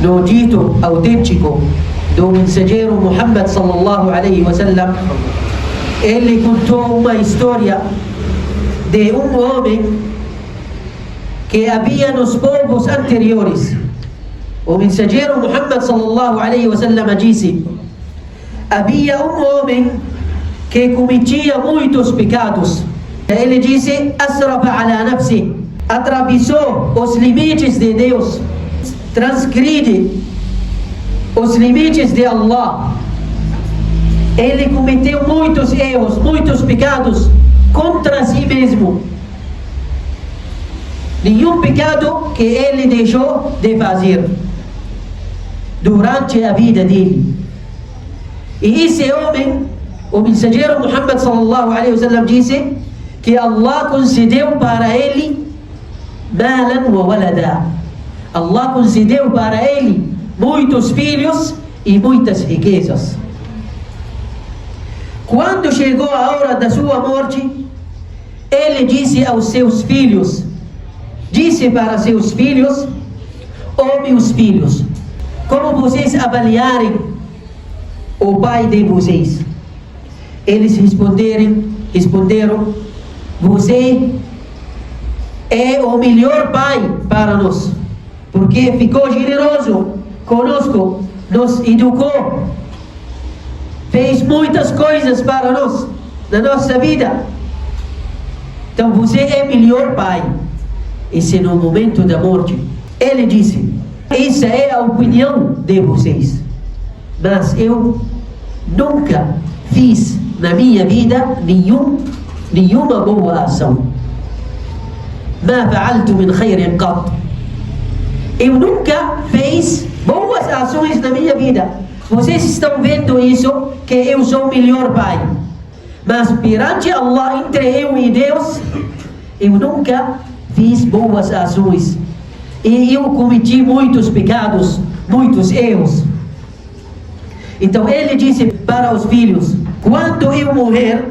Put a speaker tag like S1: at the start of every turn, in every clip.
S1: no dito autêntico do mensageiro Muhammad sallallahu alaihi wasallam, ele contou uma história de um homem que havia nos povos anteriores. O mensageiro Muhammad sallallahu alaihi wasallam disse: havia um homem que cometia muitos pecados. Ele disse: asrafa ala nafsi, atravessou os limites de Deus, transgride os limites de Allah. Ele cometeu muitos erros, muitos pecados contra si mesmo. Nenhum pecado que ele deixou de fazer durante a vida dele. E esse homem, o mensageiro Muhammad sallallahu alaihi wasallam disse que Allah concedeu para ele malan wa walada. Allah concedeu para ele muitos filhos e muitas riquezas. Quando chegou a hora da sua morte, ele disse aos seus filhos, disse para seus filhos: ó meus filhos, como vocês avaliarem o pai de vocês? Eles responderam: você é o melhor pai para nós, porque ficou generoso conosco, nos educou, fez muitas coisas para nós na nossa vida. Então você é melhor pai. Esse no momento da morte, ele disse: essa é a opinião de vocês, mas eu nunca fiz na minha vida nenhuma boa ação. ما فعلت من خير قط. Eu nunca fiz boas ações na minha vida. Vocês estão vendo isso, que eu sou o melhor pai, mas perante Allah, entre eu e Deus, eu nunca fiz boas ações, e eu cometi muitos pecados, muitos erros. Então ele disse para os filhos: quando eu morrer,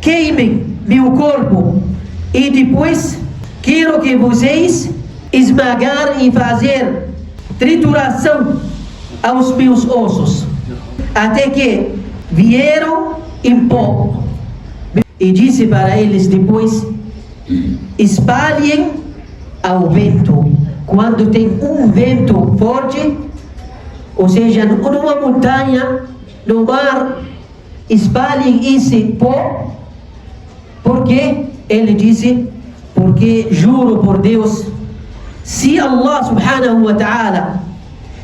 S1: queimem meu corpo, e depois quero que vocês esmagar e fazer trituração aos meus ossos, até que vieram em pó. E disse para eles depois: espalhem ao vento. Quando tem um vento forte, ou seja, numa montanha, no mar, espalhem esse pó. Por quê? Ele disse: porque juro por Deus, se Allah subhanahu wa ta'ala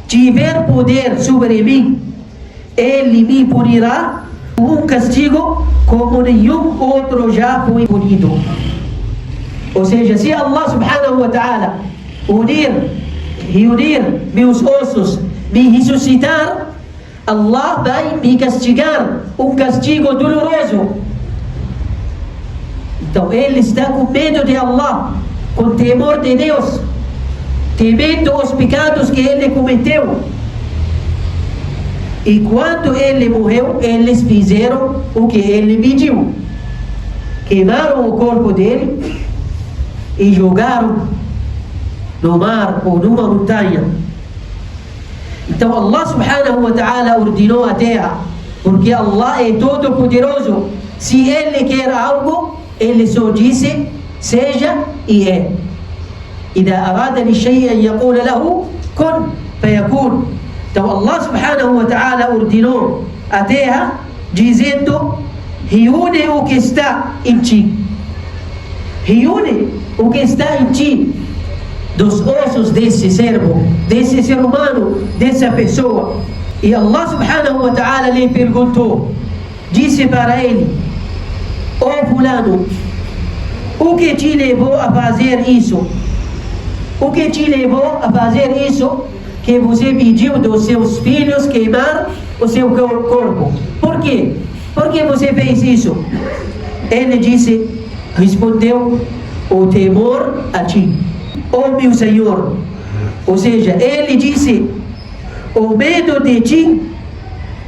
S1: tiver poder sobre mim, ele me punirá com um castigo como nenhum outro já foi punido. Ou seja, se Allah subhanahu wa ta'ala reunir meus ossos, me ressuscitar, Allah vai me castigar um castigo doloroso. Então ele está com medo de Allah, com temor de Deus, temendo os pecados que ele cometeu. E quando ele morreu, eles fizeram o que ele pediu: queimaram o corpo dele e jogaram no mar ou numa montanha. Então Allah subhanahu wa ta'ala ordenou a terra, porque Allah é todo poderoso. Se ele quer algo, ele só disse seja e é. إذا أراد لشيء يقول له كن فيكون. Então Allah subhanahu wa ta'ala ordenou a terra, dizendo: reúne o que está em ti, reúne o que está em ti, dos ossos desse servo, desse ser humano, dessa pessoa. E Allah subhanahu wa ta'ala lhe perguntou, disse para ele: ó fulano, o que te levou a fazer isso? O que te levou a fazer isso que você pediu dos seus filhos queimar o seu corpo? Por quê? Por que você fez isso? Ele respondeu: o temor a ti, ó meu Senhor. Ou seja, ele disse: o medo de ti,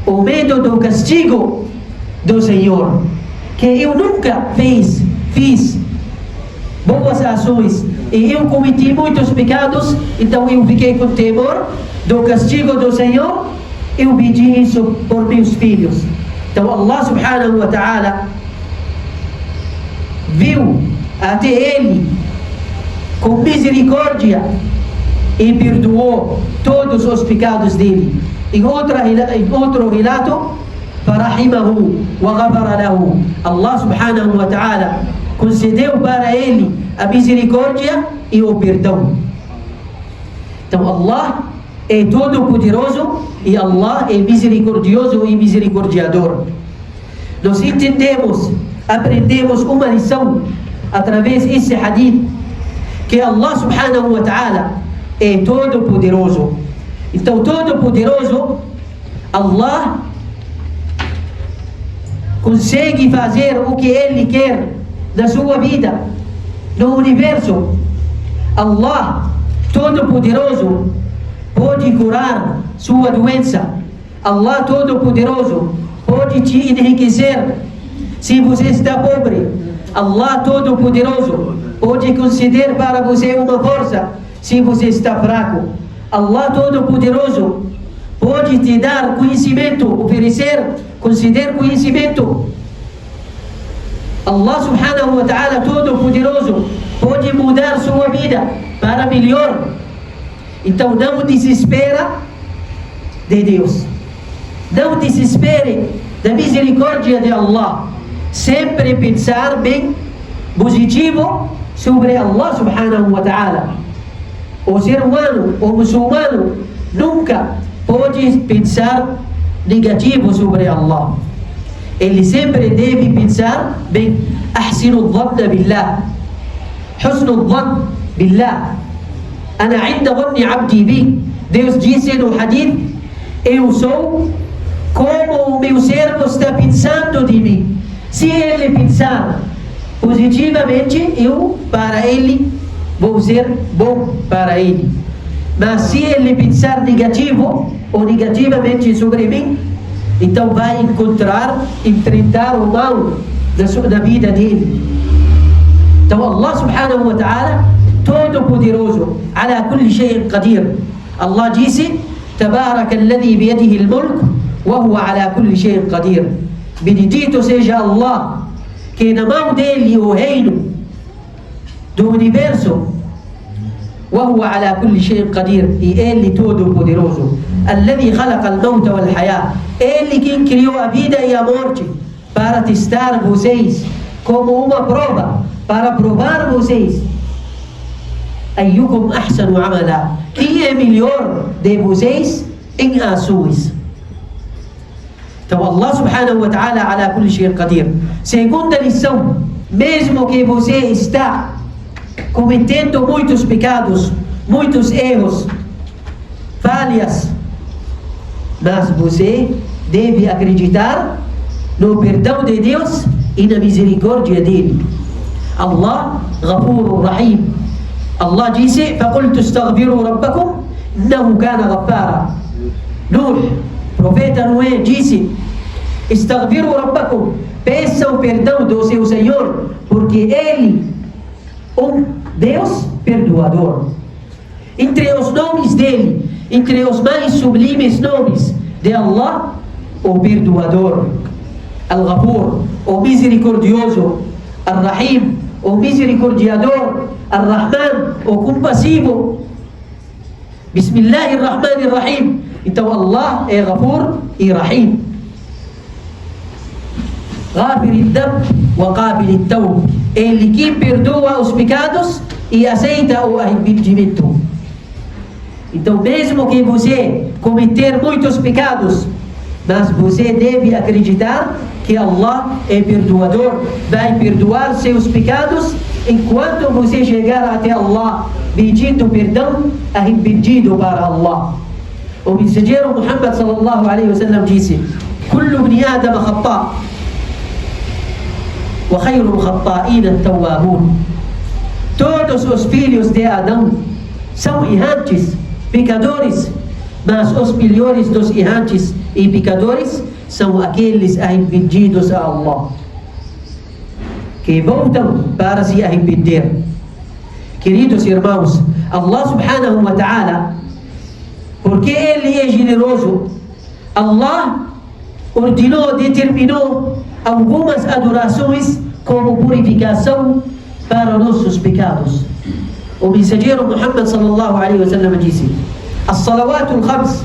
S1: o medo do castigo do Senhor, que eu nunca fiz boas ações e eu cometi muitos pecados, então eu fiquei com temor do castigo do Senhor, eu pedi isso por meus filhos. Então Allah subhanahu wa ta'ala viu até ele com misericórdia e perdoou todos os pecados dele. Em outro relato, farahimahu wa ghafara lahu, Allah subhanahu wa ta'ala concedeu para ele a misericórdia e o perdão. Então Allah é todo poderoso e Allah é misericordioso e misericordiador. Nós entendemos, aprendemos uma lição através desse hadith, que Allah subhanahu wa ta'ala é todo poderoso. Então todo poderoso, Allah consegue fazer o que Ele quer na sua vida, no universo. Allah todo poderoso pode curar sua doença. Allah todo poderoso pode te enriquecer se você está pobre. Allah todo poderoso pode conceder para você uma força se você está fraco. Allah todo poderoso pode te dar conhecimento, oferecer, conceder conhecimento. Allah subhanahu wa ta'ala todo poderoso pode mudar sua vida para melhor. Então não desespera de Deus, não desespere da misericórdia de Allah. Sempre pensar bem positivo sobre Allah subhanahu wa ta'ala. O ser humano, o muçulmano, nunca pode pensar negativo sobre Allah. Ele sempre deve pensar bem. Ahsinu dhanna billah, husnu dhann billah, ana inda dhanni abdi bi. Deus disse no hadith: eu sou como o meu servo está pensando de mim. Se ele pensar positivamente, eu para ele vou ser bom para ele. Mas se ele pensar negativo ou negativamente sobre mim, então vai enfrentar o mal da vida dele. Então Allah subhanahu wa ta'ala todo poderoso, ala kulli shay'in qadir. Allah disse: tabaraka alladhi biyadihi al-mulk wa huwa ala kulli shay'in qadir. Bendito seja Allah, que na mão dele o reino do universo. وهو على كل شيء قدير, e ele todo poderoso. الذي خلق الموت والحياة, ele quem criou a vida e a morte para testar vocês, como uma prova, para provar vocês. أيكم أحسن عملا, quem é melhor de vocês em ações. Então Allah subhanahu wa ta'ala ala kulli shay'in qadir. Segunda lição, mesmo que você está cometendo muitos pecados, muitos erros, falhas, mas você deve acreditar no perdão de Deus e na misericórdia dele. Allah Ghafurur Rahim. Allah disse: فَقُلْتُ اسْتَغْفِرُوا رَبَّكُمْ إِنَّهُ كَانَ غَفَّارًا. Nuh, profeta Noé, disse: استغفروا ربكم, peçam perdão do seu Senhor, porque ele Deus perdoador. Entre os nomes dele, entre os mais sublimes nomes de Allah, o perdoador, Al-Ghafur, o misericordioso, Al-Rahim, o misericordiador, Al-Rahman, o compassivo. Bismillahirrahmanirrahim. Então Allah é Ghafur e Rahim. Ghafir al-Dhanb wa Qabil al-Tawb, ele que perdoa os pecados e aceita o arrependimento. Então mesmo que você cometer muitos pecados, mas você deve acreditar que Allah é perdoador, vai perdoar seus pecados enquanto você chegar até Allah pedindo perdão, arrependido para Allah. O mensageiro Muhammad sallallahu alaihi wasallam disse: kullu ibn Adam khata' wa khayrul khata'in at-tawwabun. Todos os filhos de Adão são errantes, pecadores, mas os melhores dos errantes e pecadores são aqueles arrependidos a Allah, que voltam para se arrepender, Queridos irmãos, Allah subhanahu wa ta'ala, porque Ele é generoso, Allah ordenou, determinou algumas adorações como purificação para nossos pecados. O mensageiro Muhammad sallallahu alaihi wasallam disse: الصلوات الخمس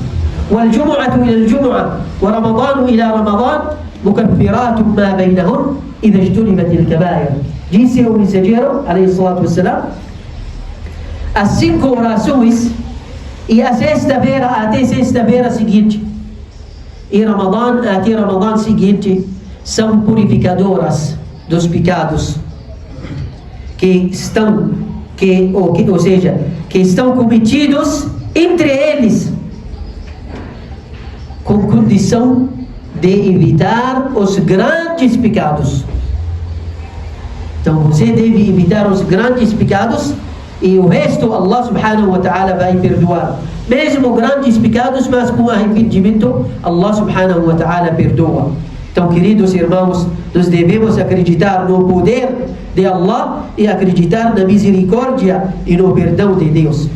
S1: والجمعة إلى الجمعة ورمضان إلى رمضان مكفرات ما بينهن إذا اجتنبت الكبائر. Disse o mensageiro عليه الصلاة والسلام: as 5 orações e a sexta-feira até sexta-feira seguinte e Ramadã até Ramadã seguinte são purificadoras dos pecados que estão cometidos entre eles, com condição de evitar os grandes pecados. Então você deve evitar os grandes pecados e o resto Allah subhanahu wa ta'ala vai perdoar. Mesmo grandes pecados, mas com arrependimento, Allah subhanahu wa ta'ala perdoa. Então, queridos irmãos, nós devemos acreditar no poder de Allah e acreditar na misericórdia e no perdão de Deus.